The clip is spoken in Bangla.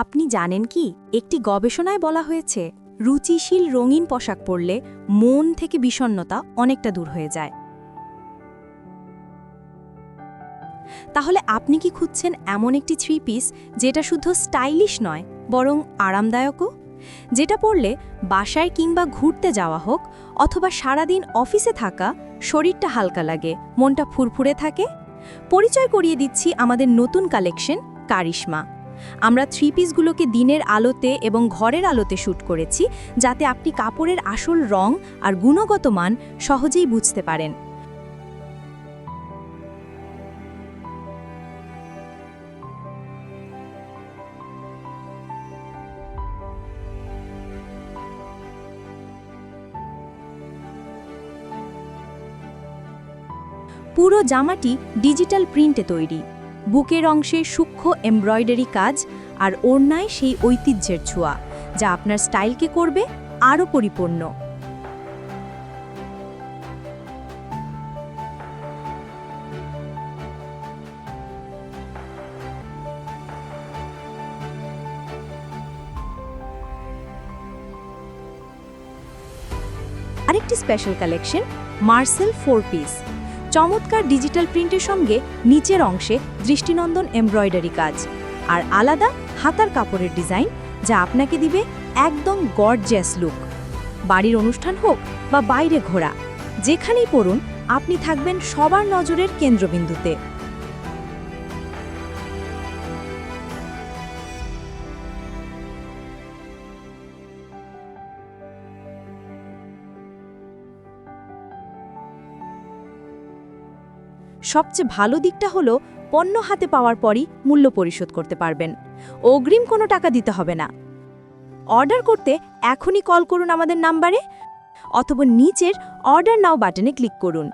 আপনি জানেন কি একটি গবেষণায় বলা হয়েছে রুচিশীল রঙিন পোশাক পরলে মন থেকে বিষণ্ণতা অনেকটা দূর হয়ে যায়। তাহলে আপনি কি খুঁজছেন এমন একটি থ্রি পিস যেটা শুধু স্টাইলিশ নয় বরং আরামদায়কও, যেটা পরলে বাসায় কিংবা ঘুরতে যাওয়া হোক অথবা সারাদিন অফিসে থাকা শরীরটা হালকা লাগে, মনটা ফুরফুরে থাকে? পরিচয় করিয়ে দিচ্ছি আমাদের নতুন কালেকশন কারিশমা। আমরা থ্রি পিসগুলোকে দিনের আলোতে এবং ঘরের আলোতে শ্যুট করেছি, যাতে আপনি কাপড়ের আসল রং আর গুণগত মান সহজেই বুঝতে পারেন। পুরো জামাটি ডিজিটাল প্রিন্টে তৈরি, বুকের অংশে সূক্ষ্ম এমব্রয়ডারি কাজ আর ওড়নায় সেই ঐতিহ্যের ছোঁয়া, যা আপনার স্টাইলকে করবে আরও পরিপূর্ণ। আরেকটি স্পেশাল কালেকশন মার্সেল 4 পিস, চমৎকার ডিজিটাল প্রিন্টের সঙ্গে নিচের অংশে দৃষ্টিনন্দন এমব্রয়ডারি কাজ আর আলাদা হাতার কাপড়ের ডিজাইন, যা আপনাকে দিবে একদম গর্জিয়াস লুক। বাড়ির অনুষ্ঠান হোক বা বাইরে ঘোরা, যেখানেই পরুন আপনি থাকবেন সবার নজরের কেন্দ্রবিন্দুতে। সবচেয়ে ভালো দিকটা হলো পণ্য হাতে পাওয়ার পরই মূল্য পরিশোধ করতে পারবেন, অগ্রিম কোনো টাকা দিতে হবে না। অর্ডার করতে এখনই কল করুন আমাদের নাম্বারে অথবা নিচের অর্ডার নাও বাটনে ক্লিক করুন।